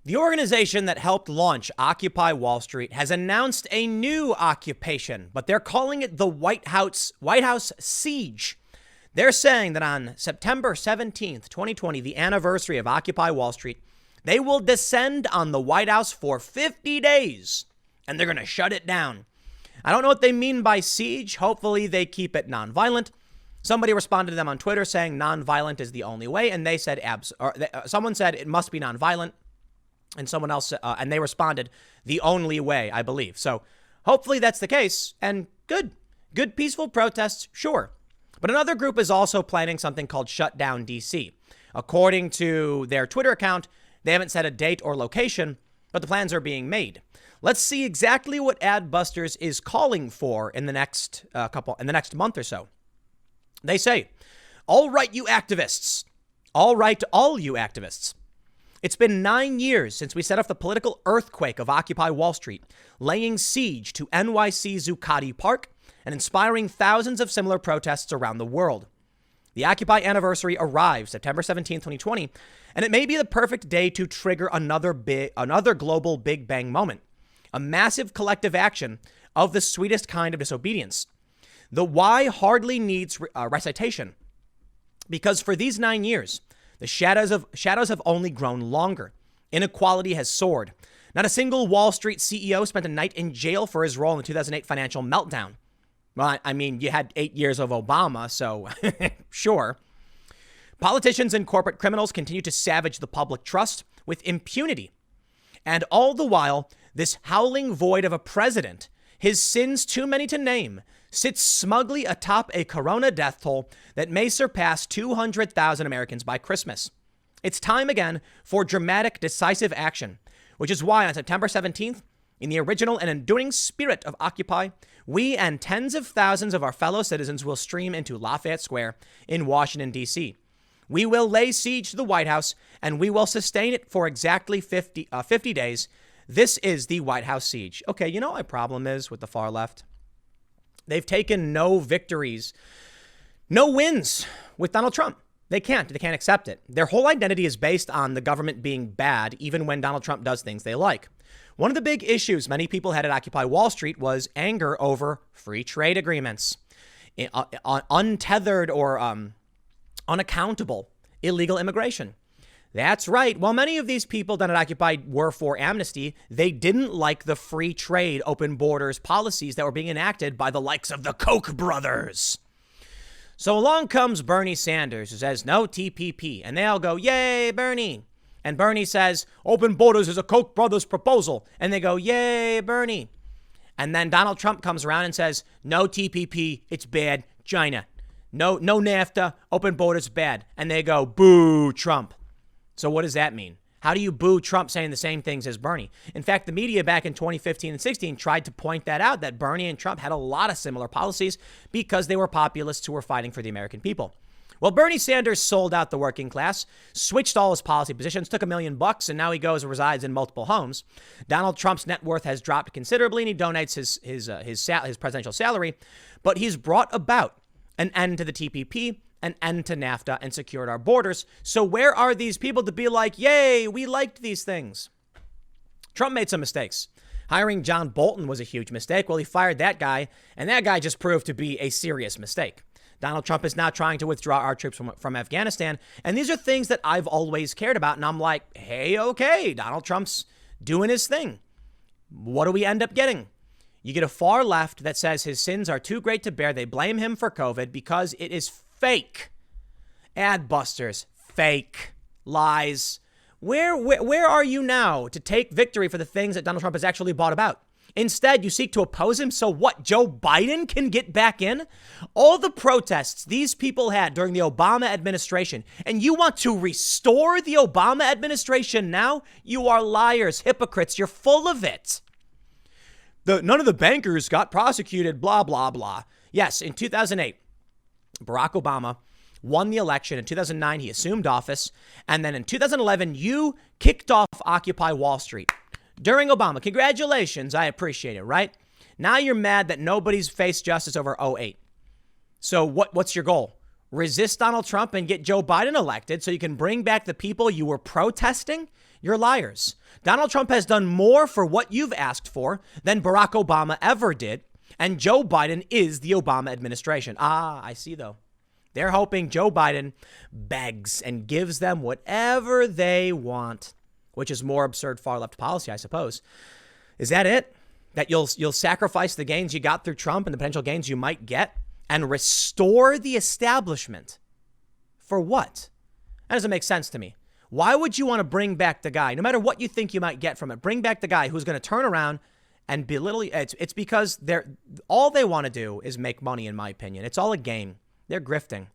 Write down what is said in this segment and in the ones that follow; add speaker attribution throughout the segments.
Speaker 1: The organization that helped launch Occupy Wall Street has announced a new occupation, but they're calling it the White House siege. They're saying that on September 17th, 2020, the anniversary of Occupy Wall Street, they will descend on the White House for 50 days, and they're going to shut it down. I don't know what they mean by siege. Hopefully they keep it nonviolent. Somebody responded to them on Twitter saying nonviolent is the only way, and they said someone said it must be nonviolent. And someone else, and they responded, the only way, I believe. So hopefully that's the case. And good peaceful protests, sure. But another group is also planning something called Shut Down DC. According to their Twitter account, they haven't set a date or location, but the plans are being made. Let's see exactly what Adbusters is calling for in the next month or so. They say, all right, you activists. All right, all you activists. It's been 9 years since we set off the political earthquake of Occupy Wall Street, laying siege to NYC Zuccotti Park and inspiring thousands of similar protests around the world. The Occupy anniversary arrives September 17, 2020, and it may be the perfect day to trigger another global Big Bang moment, a massive collective action of the sweetest kind of disobedience. The why hardly needs recitation, because for these 9 years, the shadows have only grown longer. Inequality has soared. Not a single Wall Street CEO spent a night in jail for his role in the 2008 financial meltdown. Well, I mean, you had 8 years of Obama, so sure. Politicians and corporate criminals continue to savage the public trust with impunity. And all the while, this howling void of a president, his sins too many to name, sits smugly atop a corona death toll that may surpass 200,000 Americans by Christmas. It's time again for dramatic, decisive action, which is why on September 17th, in the original and enduring spirit of Occupy, we and tens of thousands of our fellow citizens will stream into Lafayette Square in Washington, D.C. We will lay siege to the White House, and we will sustain it for exactly 50 days. This is the White House siege. Okay, you know what my problem is with the far left? They've taken no victories, no wins with Donald Trump. They can't accept it. Their whole identity is based on the government being bad, even when Donald Trump does things they like. One of the big issues many people had at Occupy Wall Street was anger over free trade agreements, untethered or unaccountable illegal immigration. That's right. While many of these people down at Occupy were for amnesty, they didn't like the free trade, open borders policies that were being enacted by the likes of the Koch brothers. So along comes Bernie Sanders, who says no TPP, and they all go, yay, Bernie. And Bernie says, open borders is a Koch brothers proposal. And they go, yay, Bernie. And then Donald Trump comes around and says, no TPP, it's bad, China. No NAFTA, open borders, bad. And they go, boo, Trump. So what does that mean? How do you boo Trump saying the same things as Bernie? In fact, the media back in 2015 and 16 tried to point that out, that Bernie and Trump had a lot of similar policies because they were populists who were fighting for the American people. Well, Bernie Sanders sold out the working class, switched all his policy positions, took $1 million, and now he goes and resides in multiple homes. Donald Trump's net worth has dropped considerably, and he donates his presidential salary, but he's brought about an end to the TPP, an end to NAFTA, and secured our borders. So where are these people to be like, yay, we liked these things? Trump made some mistakes. Hiring John Bolton was a huge mistake. Well, he fired that guy, and that guy just proved to be a serious mistake. Donald Trump is now trying to withdraw our troops from Afghanistan. And these are things that I've always cared about. And I'm like, hey, okay, Donald Trump's doing his thing. What do we end up getting? You get a far left that says his sins are too great to bear. They blame him for COVID because it is fake. Adbusters, fake, lies. Where are you now to take victory for the things that Donald Trump has actually brought about? Instead, you seek to oppose him so what, Joe Biden can get back in? All the protests these people had during the Obama administration, and you want to restore the Obama administration now? You are liars, hypocrites, you're full of it. None of the bankers got prosecuted, blah, blah, blah. Yes, in 2008, Barack Obama won the election. In 2009, he assumed office. And then in 2011, you kicked off Occupy Wall Street. During Obama, congratulations, I appreciate it, right? Now you're mad that nobody's faced justice over 2008. So what's your goal? Resist Donald Trump and get Joe Biden elected so you can bring back the people you were protesting? You're liars. Donald Trump has done more for what you've asked for than Barack Obama ever did. And Joe Biden is the Obama administration. I see, though. They're hoping Joe Biden begs and gives them whatever they want, which is more absurd far left policy, I suppose. Is that it? That you'll sacrifice the gains you got through Trump and the potential gains you might get and restore the establishment? For what? That doesn't make sense to me. Why would you want to bring back the guy, no matter what you think you might get from it, bring back the guy who's going to turn around and belittle you? It's because all they want to do is make money, in my opinion. It's all a game. They're grifting.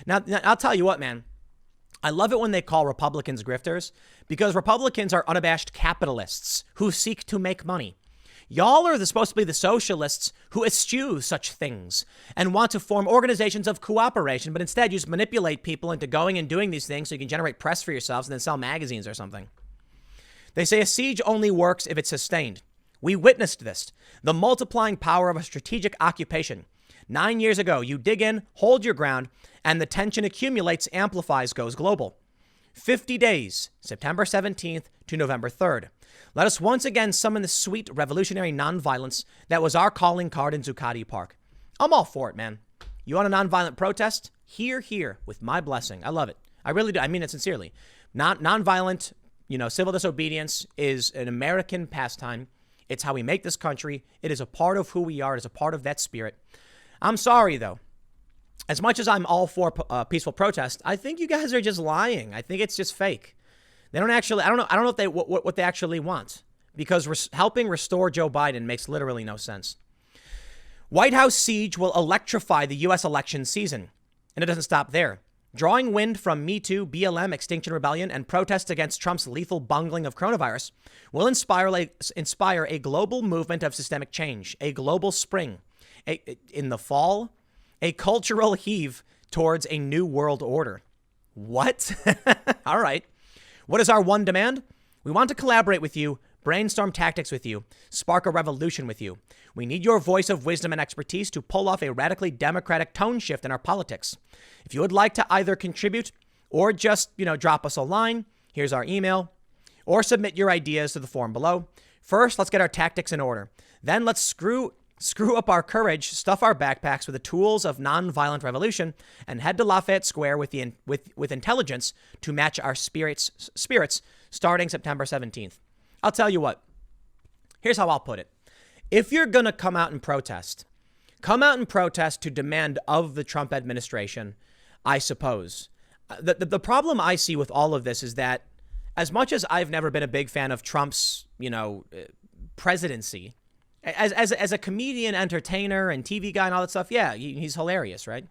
Speaker 1: Now, I'll tell you what, man. I love it when they call Republicans grifters, because Republicans are unabashed capitalists who seek to make money. Y'all are supposed to be the socialists who eschew such things and want to form organizations of cooperation, but instead you just manipulate people into going and doing these things so you can generate press for yourselves and then sell magazines or something. They say a siege only works if it's sustained. We witnessed this, the multiplying power of a strategic occupation. 9 years ago, you dig in, hold your ground, and the tension accumulates, amplifies, goes global. 50 days, September 17th to November 3rd. Let us once again summon the sweet revolutionary nonviolence that was our calling card in Zuccotti Park. I'm all for it, man. You want a nonviolent protest? Here, with my blessing. I love it. I really do. I mean it sincerely. Nonviolent, civil disobedience is an American pastime. It's how we make this country. It is a part of who we are. It is a part of that spirit. I'm sorry, though. As much as I'm all for peaceful protest, I think you guys are just lying. I think it's just fake. They don't actually, I don't know what they actually want, because helping restore Joe Biden makes literally no sense. White House siege will electrify the U.S. election season. And it doesn't stop there. Drawing wind from Me Too, BLM, Extinction Rebellion, and protests against Trump's lethal bungling of coronavirus will inspire a global movement of systemic change, a global spring. In the fall, a cultural heave towards a new world order. What? All right. What is our one demand? We want to collaborate with you, brainstorm tactics with you, spark a revolution with you. We need your voice of wisdom and expertise to pull off a radically democratic tone shift in our politics. If you would like to either contribute or just, drop us a line, here's our email, or submit your ideas to the form below. First, let's get our tactics in order. Then let's screw up our courage, stuff our backpacks with the tools of nonviolent revolution, and head to Lafayette Square with intelligence to match our spirits starting September 17th. I'll tell you what. Here's how I'll put it. If you're going to come out and protest to demand of the Trump administration, I suppose. The problem I see with all of this is that as much as I've never been a big fan of Trump's, presidency, as a comedian, entertainer, and TV guy and all that stuff, yeah, he's hilarious, right?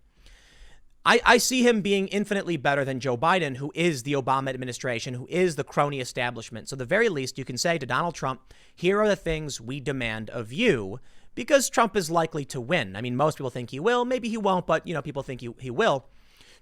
Speaker 1: I see him being infinitely better than Joe Biden, who is the Obama administration, who is the crony establishment. So the very least you can say to Donald Trump, here are the things we demand of you, because Trump is likely to win. I mean, most people think he will. Maybe he won't, but, people think he will.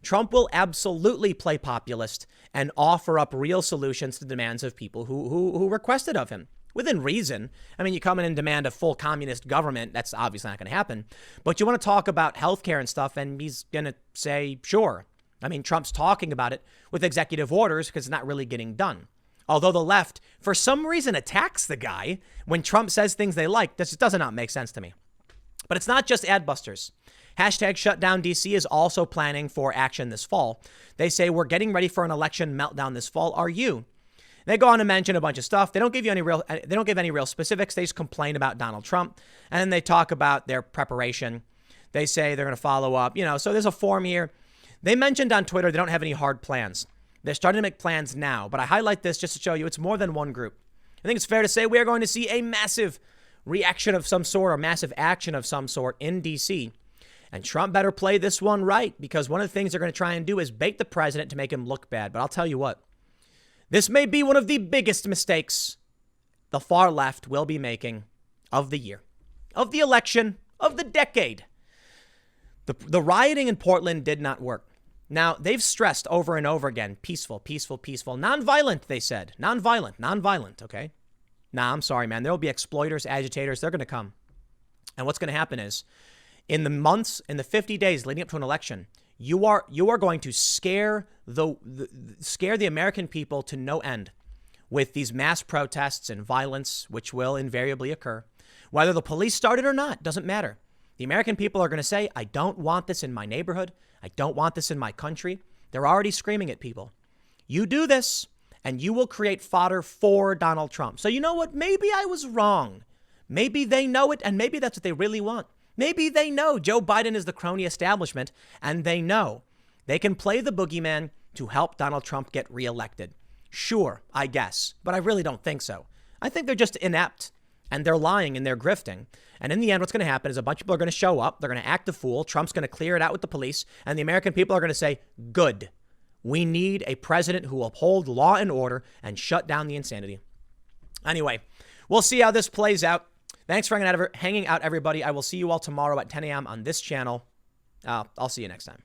Speaker 1: Trump will absolutely play populist and offer up real solutions to demands of people who requested of him. Within reason. I mean, you come in and demand a full communist government. That's obviously not going to happen. But you want to talk about healthcare and stuff, and he's going to say, sure. I mean, Trump's talking about it with executive orders because it's not really getting done. Although the left, for some reason, attacks the guy when Trump says things they like. This does not make sense to me. But it's not just ad busters. Hashtag Shutdown DC is also planning for action this fall. They say we're getting ready for an election meltdown this fall. Are you? They go on to mention a bunch of stuff. They don't give any real specifics. They just complain about Donald Trump. And then they talk about their preparation. They say they're going to follow up. So there's a form here. They mentioned on Twitter they don't have any hard plans. They're starting to make plans now. But I highlight this just to show you it's more than one group. I think it's fair to say we are going to see a massive reaction of some sort or massive action of some sort in D.C. And Trump better play this one right, because one of the things they're going to try and do is bait the president to make him look bad. But I'll tell you what. This may be one of the biggest mistakes the far left will be making of the year, of the election, of the decade. The rioting in Portland did not work. Now, they've stressed over and over again, peaceful, nonviolent, they said. Nonviolent, okay? Nah, I'm sorry, man. There will be exploiters, agitators. They're going to come. And what's going to happen is, in the 50 days leading up to an election, you are going to scare the American people to no end with these mass protests and violence, which will invariably occur. Whether the police started or not, doesn't matter. The American people are going to say, I don't want this in my neighborhood. I don't want this in my country. They're already screaming at people. You do this, and you will create fodder for Donald Trump. So you know what? Maybe I was wrong. Maybe they know it, and maybe that's what they really want. Maybe they know Joe Biden is the crony establishment, and they know they can play the boogeyman to help Donald Trump get reelected. Sure, I guess, but I really don't think so. I think they're just inept, and they're lying, and they're grifting. And in the end, what's going to happen is a bunch of people are going to show up. They're going to act a fool. Trump's going to clear it out with the police, and the American people are going to say, good. We need a president who will uphold law and order and shut down the insanity. Anyway, we'll see how this plays out. Thanks for hanging out, everybody. I will see you all tomorrow at 10 a.m. on this channel. I'll see you next time.